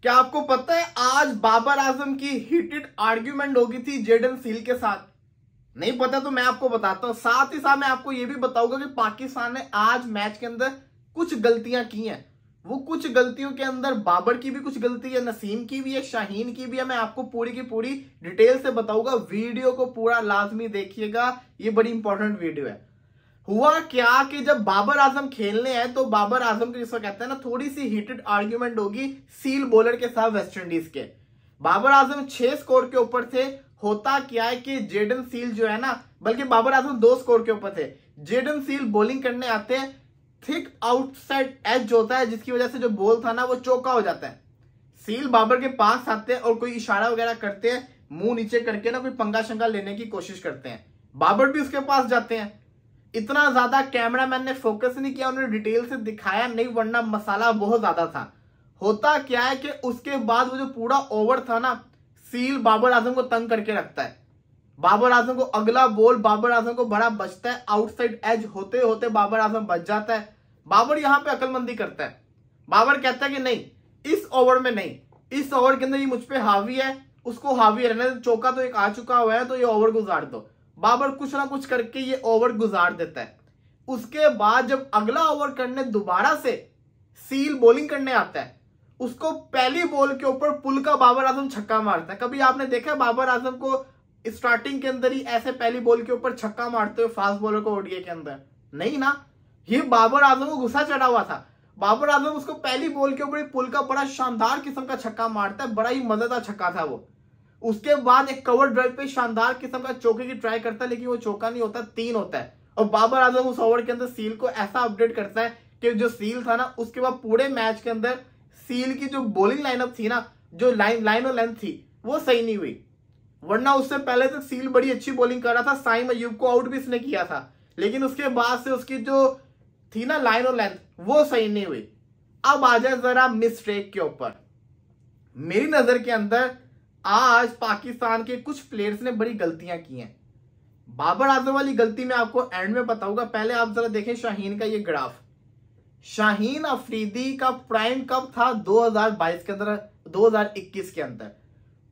क्या आपको पता है आज बाबर आजम की हीटेड आर्ग्यूमेंट हो गई थी जेडन सील के साथ? नहीं पता तो मैं आपको बताता हूं। साथ ही साथ मैं आपको यह भी बताऊंगा कि पाकिस्तान ने आज मैच के अंदर कुछ गलतियां की हैं। वो कुछ गलतियों के अंदर बाबर की भी कुछ गलती है, नसीम की भी है, शाहीन की भी है। मैं आपको पूरी की पूरी डिटेल से बताऊंगा। वीडियो को पूरा लाजमी देखिएगा, ये बड़ी इंपॉर्टेंट वीडियो है। हुआ क्या कि जब बाबर आजम खेलने आए तो बाबर आजम को जिसको कहते हैं ना, थोड़ी सी हीटेड आर्ग्यूमेंट होगी सील बॉलर के साथ वेस्ट इंडीज के। बाबर आजम 6 स्कोर के ऊपर थे। होता क्या है कि जेडन सील जो है ना, बल्कि बाबर आजम 2 स्कोर के ऊपर थे। जेडन सील बॉलिंग करने आते हैं, थिक आउटसाइड एज होता है जिसकी वजह से जो बॉल था ना वो चौका हो जाता है। सील बाबर के पास आते हैं और कोई इशारा वगैरह करते हैं, मुंह नीचे करके ना कोई पंगा शंगा लेने की कोशिश करते हैं। बाबर भी उसके पास जाते हैं। इतना ज्यादा कैमरामैन ने फोकस नहीं किया, उन्होंने डिटेल से दिखाया नहीं, वरना मसाला बहुत ज्यादा था। होता क्या है कि उसके बाद वो जो पूरा ओवर था ना, सील बाबर आजम को तंग करके रखता है। बाबर आजम को अगला बॉल बाबर आजम को बड़ा बचता है, आउटसाइड एज होते होते बाबर आजम बच जाता है। बाबर यहां पे अक्लमंदी करता है। बाबर कहता है कि नहीं, इस ओवर में नहीं, इस ओवर के अंदर ये मुझ पे हावी है, उसको हावी रहने दो। चौका तो एक आ चुका हुआ है तो ये ओवर गुजार दो। बाबर कुछ ना कुछ करके ये ओवर गुजार देता है। उसके बाद जब अगला ओवर करने दोबारा से सील बॉलिंग करने आता है, उसको पहली बॉल के ऊपर पुल का बाबर आजम छक्का मारता है। कभी आपने देखा बाबर आजम को स्टार्टिंग के अंदर ही ऐसे पहली बॉल के ऊपर छक्का मारते हुए फास्ट बॉलर को ओडीआई के अंदर? नहीं ना, ये बाबर आजम को गुस्सा चढ़ा हुआ था। बाबर आजम उसको पहली बॉल के ऊपर पुल का बड़ा शानदार किस्म का छक्का मारता है, बड़ा ही मजेदार छक्का था वो। उसके बाद एक कवर ड्राइव पे शानदार किस्म का चौके की ट्राई करता है, लेकिन वो चौका नहीं होता, 3 होता है। और बाबर आजम उस ओवर के अंदर सील को ऐसा अपडेट करता है कि जो सील था ना, उसके बाद पूरे मैच के अंदर सील की जो बॉलिंग लाइनअप थी ना, जो लाइन और लेंथ थी, वो सही नहीं हुई। वरना उससे पहले तक सील बड़ी अच्छी बॉलिंग कर रहा था, साइम अयूब को आउट भी इसने किया था, लेकिन उसके बाद से उसकी जो थी ना लाइन और लेंथ, वो सही नहीं हुई। अब आ जाए जरा मिस्टेक के ऊपर। मेरी नजर के अंदर आज पाकिस्तान के कुछ प्लेयर्स ने बड़ी गलतियां की हैं। बाबर आजम वाली गलती मैं आपको एंड में बताऊंगा। पहले आप जरा देखें शाहीन का ये ग्राफ। शाहीन अफरीदी का प्राइम कब था? 2022 के अंदर, 2021 के अंदर।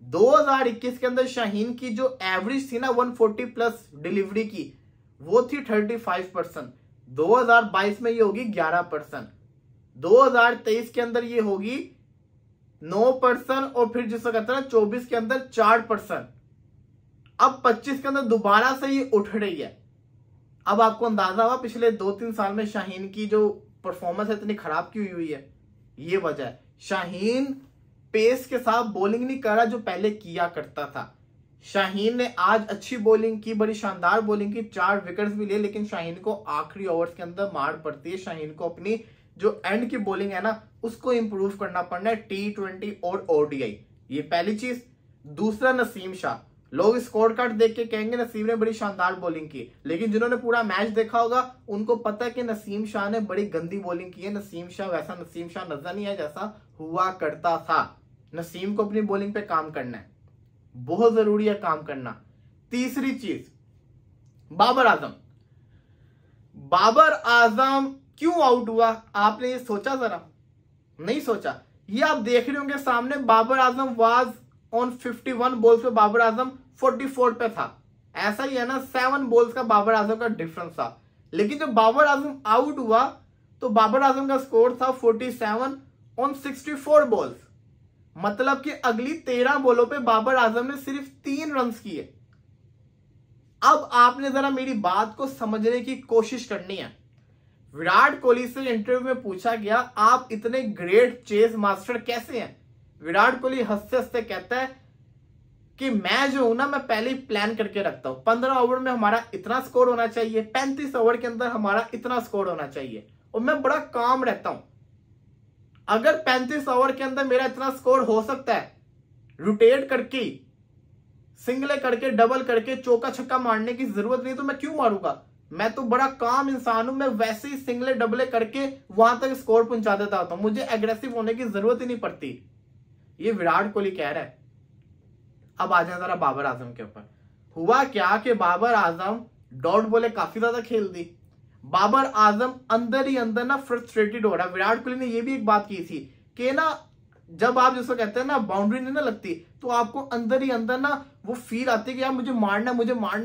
2021 के अंदर शाहीन की जो एवरेज थी ना 140 प्लस डिलीवरी की, वो थी 35%। 2022 में ये होगी 11%। 2023 के अंदर ये होगी 9%, और फिर जिसको कहते हैं ना 24 के अंदर 4%। अब 25 के अंदर दोबारा से ये उठ रही है। अब आपको अंदाजा हुआ पिछले 2-3 साल में शाहीन की जो परफॉर्मेंस है इतनी खराब क्यों हुई है? ये वजह है, शाहीन पेस के साथ बॉलिंग नहीं कर रहा जो पहले किया करता था। शाहीन ने आज अच्छी बॉलिंग की, बड़ी शानदार बॉलिंग की, 4 विकेट्स भी लिए, लेकिन शाहीन को आखिरी ओवर्स के अंदर मार पड़ती है। शाहीन को अपनी जो एंड की बॉलिंग है ना, उसको इंप्रूव करना पड़ना है, T20 और ओडीआई। ये पहली चीज। दूसरा, नसीम शाह। लोग स्कोर कार्ड देख के कहेंगे नसीम ने बड़ी शानदार बॉलिंग की, लेकिन जिन्होंने पूरा मैच देखा होगा उनको पता है कि नसीम शाह ने बड़ी गंदी बॉलिंग की है। नसीम शाह वैसा नसीम शाह नजर नहीं है जैसा हुआ करता था। नसीम को अपनी बॉलिंग पे काम करना है, बहुत जरूरी है काम करना। तीसरी चीज, बाबर आजम। बाबर आजम क्यों आउट हुआ? आपने ये सोचा? जरा नहीं सोचा। ये आप देख रहे होंगे सामने, Babar Azam was on 51 balls पे बाबर आजम 44 पे था। ऐसा ही है ना, 7 बॉल्स का बाबर आजम का डिफरेंस था। लेकिन जब बाबर आजम आउट हुआ तो बाबर आजम का स्कोर था 47 ऑन 64 बॉल्स। मतलब कि अगली 13 बॉलों पे बाबर आजम ने सिर्फ 3 रन किए। अब आपने जरा मेरी बात को समझने की कोशिश करनी है। विराट कोहली से इंटरव्यू में पूछा गया, आप इतने ग्रेट चेस मास्टर कैसे हैं? विराट कोहली हंसते हंसते कहता है कि मैं जो हूं ना, मैं पहले ही प्लान करके रखता हूं। 15 ओवर में हमारा इतना स्कोर होना चाहिए, 35 ओवर के अंदर हमारा इतना स्कोर होना चाहिए, और मैं बड़ा काम रहता हूं। अगर 35 ओवर के अंदर मेरा इतना स्कोर हो सकता है, रोटेट करके, सिंगले करके, डबल करके, चौका छक्का मारने की जरूरत नहीं, तो मैं क्यों मारूंगा? मैं तो बड़ा काम इंसान हूं, मैं वैसे ही सिंगले डबले करके वहां तक स्कोर पहुंचा देता होता हूं, मुझे एग्रेसिव होने की जरूरत ही नहीं पड़ती। ये विराट कोहली कह रहा है। अब आ जाए जरा बाबर आजम के ऊपर। हुआ क्या कि बाबर आजम डॉट बॉले काफी ज्यादा खेल दी। बाबर आजम अंदर ही अंदर ना फ्रस्ट्रेटेड हो रहा है। विराट कोहली ने यह भी एक बात की थी कि ना जब आप जिसको कहते हैं ना बाउंड्री नहीं ना लगती, तो आपको अंदर ही अंदर ना वो फील आती है कि यार मुझे मारना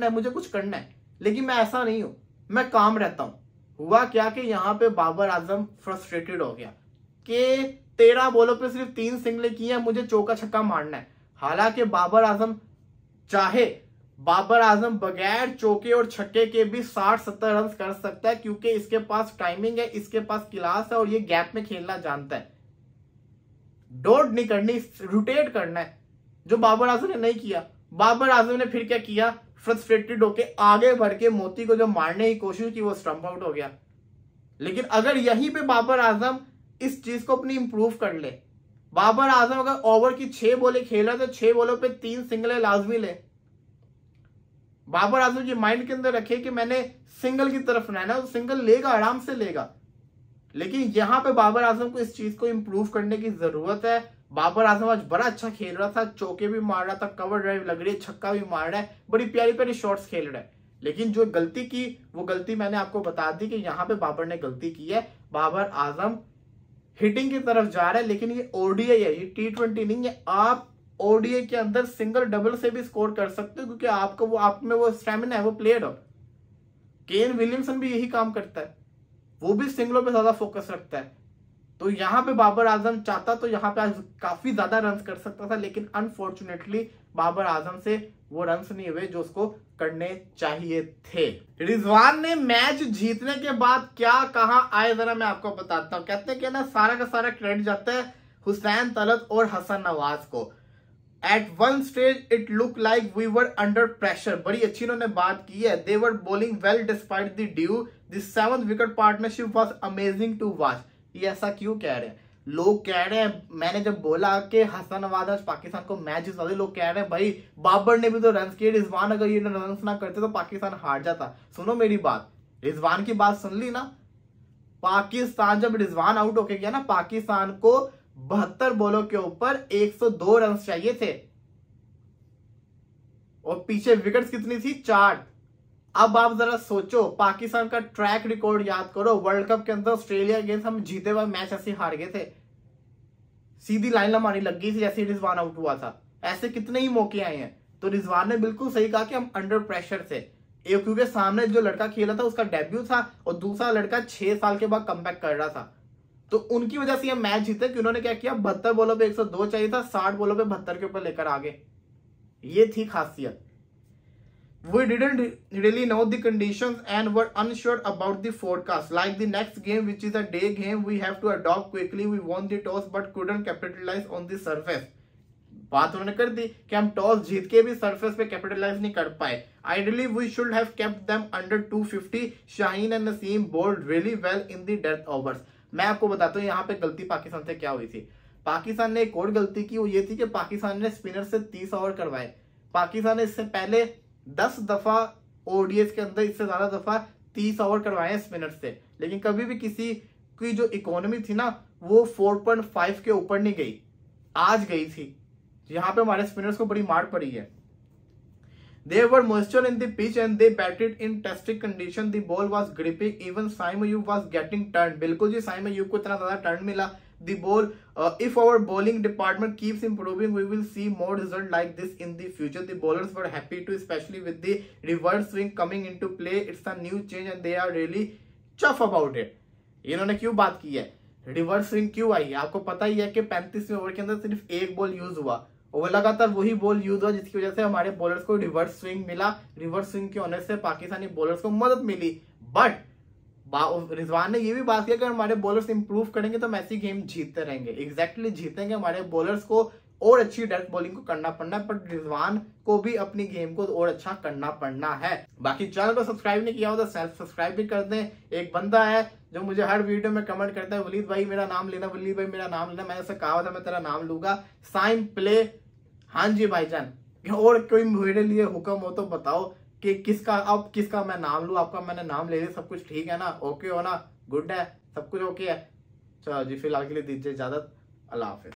है, मुझे कुछ करना है। लेकिन मैं ऐसा नहीं हूं, मैं काम रहता हूं। हुआ क्या कि यहाँ पे बाबर आजम फ्रस्ट्रेटेड हो गया कि 13 बॉलों पे सिर्फ 3 सिंगलें की हैं, मुझे चौका छक्का मारना है। हालांकि बाबर आजम बगैर चौके और छक्के के भी 60-70 रन कर सकता है, क्योंकि इसके पास टाइमिंग है, इसके पास क्लास है और ये गैप में खेलना जानता है। डॉट नहीं करनी, रोटेट करना है, जो बाबर आजम ने नहीं किया। बाबर आजम ने फिर क्या किया, फ्रस्ट्रेटेड होके आगे बढ़ के मोती को जो मारने की कोशिश की, वो स्टंप आउट हो गया। लेकिन अगर यहीं पे बाबर आजम इस चीज को अपनी इंप्रूव कर ले, बाबर आजम अगर ओवर की 6 बॉलें खेला तो 6 बॉलों पे 3 सिंगलें लाजमी ले। बाबर आजम ये माइंड के अंदर रखे कि मैंने सिंगल की तरफ रहना है, तो सिंगल लेगा, आराम से लेगा। लेकिन यहां पे बाबर आजम को इस चीज को इंप्रूव करने की जरूरत है। बाबर आजम आज बड़ा अच्छा खेल रहा था, चौके भी मार रहा था, कवर ड्राइव लग रही है, छक्का भी मार रहा है, बड़ी प्यारी प्यारी शॉट्स खेल रहा है। लेकिन जो गलती की, वो गलती मैंने आपको बता दी कि यहाँ पे बाबर ने गलती की है। बाबर आजम हिटिंग की तरफ जा रहा है, लेकिन ये ओडीआई है, ये T20 नहीं है। आप ओडीआई के अंदर सिंगल डबल से भी स्कोर कर सकते हो, क्योंकि आपको वो आप में वो स्टेमिना है, वो प्लेयर हो। केन विलियमसन भी यही काम करता है, वो भी सिंगलों पे ज्यादा फोकस रखता है। तो यहाँ पे बाबर आजम चाहता तो यहाँ पे आज काफी ज्यादा रन कर सकता था, लेकिन अनफॉर्चुनेटली बाबर आजम से वो रन नहीं हुए जो उसको करने चाहिए थे। रिजवान ने मैच जीतने के बाद क्या कहा आए, जरा मैं आपको बताता हूँ। कहते हैं कि ना सारा का सारा क्रेडिट जाता है हुसैन तलत और हसन नवाज को। At one stage it looked like we were under pressure। बड़ी अच्छी उन्होंने बात की है। They were bowling well despite the dew। The 7th wicket partnership was amazing to watch। ये ऐसा क्यों कह रहे हैं? लोग कह रहे हैं, मैंने जब बोला कि हसन नवाज आज पाकिस्तान को मैच जिता दे, लोग कह रहे हैं भाई बाबर ने भी तो रन किए, रिजवान अगर ये रन ना करते तो पाकिस्तान हार जाता। सुनो मेरी बात, रिजवान की बात सुन ली ना। पाकिस्तान जब रिजवान आउट होके गया ना, पाकिस्तान को 72 बॉलों के ऊपर 102 रन चाहिए थे और पीछे विकेट्स कितनी थी, 4। अब आप जरा सोचो, पाकिस्तान का ट्रैक रिकॉर्ड याद करो। वर्ल्ड कप के अंदर ऑस्ट्रेलिया अगेंस्ट हम जीते हुए मैच ऐसे हार गए थे, सीधी लाइन लमानी लग गई थी जैसे रिजवान आउट हुआ था। ऐसे कितने ही मौके आए हैं। तो रिजवान ने बिल्कुल सही कहा कि हम अंडर प्रेशर थे, क्योंकि सामने जो लड़का खेला था उसका डेब्यू था और दूसरा लड़का 6 साल के बाद कमबैक कर रहा था। तो उनकी वजह से ये मैच जीते कि उन्होंने क्या किया, 72 बॉलों पे 102 चाहिए था, 60 बॉलों पे 72 के ऊपर लेकर आ गए। ये थी खासियत। We didn't really know the conditions and were unsure about the forecast. Like the next game, which is a day game, we have to adopt quickly. We won the toss but couldn't capitalize on the surface. बात उन्होंने कर दी कि हम toss जीत के भी surface पे capitalise नहीं कर पाए। Ideally, we should have kept them under 250. Shaheen and Naseem bowled really well in the death overs. मैं आपको बताता हूँ यहाँ पे गलती पाकिस्तान से क्या हुई थी। पाकिस्तान ने एक और गलती की, वो ये थी कि पाकिस्तान ने स्पिनर से 30 ओवर करवाए। पाकिस्तान ने इससे पहले 10 दफा ओडीएस के अंदर इससे ज्यादा दफा 30 ओवर करवाए स्पिनर से, लेकिन कभी भी किसी की जो इकोनॉमी थी ना वो 4.5 के ऊपर नहीं गई। आज गई थी, यहाँ पे हमारे स्पिनर्स को बड़ी मार पड़ी है। There were moisture in the pitch and they batted in testing condition. The ball was gripping. Even Saim Ayub was getting turned. बिल्कुल जी, साइम अयूब को इतना ज्यादा टर्न मिला। The ball, if our bowling department keeps improving, we will see more result like this in the future. The bowlers were happy too, especially with the reverse swing coming into play. It's a new change and they are really chuff about it. इन्होंने क्यों बात की है, reverse swing क्यों आई है? आपको पता ही है कि 35वें ओवर के अंदर सिर्फ एक बॉल यूज हुआ और वो लगातार वही बॉल यूज हुआ, जिसकी वजह से हमारे बॉलर्स को रिवर्स स्विंग मिला। रिवर्स स्विंग के होने से पाकिस्तानी बॉलर्स को मदद मिली। बट रिजवान ने ये भी बात किया कि हमारे बॉलर्स इंप्रूव करेंगे तो मैच गेम जीतते रहेंगे। एग्जैक्टली जीतेंगे। हमारे बॉलर्स को और अच्छी डेथ बॉलिंग को करना पड़ना है, बट रिजवान को भी अपनी गेम को और अच्छा करना पड़ना है। बाकी चैनल को सब्सक्राइब नहीं किया हो तो सेल्फ सब्सक्राइब भी कर दें। एक बंदा है जो मुझे हर वीडियो में कमेंट करता है, वलीद भाई मेरा नाम लेना, वलीद भाई मेरा नाम लेना। मैंने उसे कहा था मैं तेरा नाम लूंगा, साइम प्ले। हाँ जी भाईजान, और कोई मेरे लिए हुक्म हो तो बताओ कि किसका मैं नाम लूं। आपका मैंने नाम ले लिया, सब कुछ ठीक है ना, ओके हो ना, गुड है, सब कुछ ओके है। चलो जी, फिलहाल के लिए दीजिए इजाजत, अल्लाह हाफिज।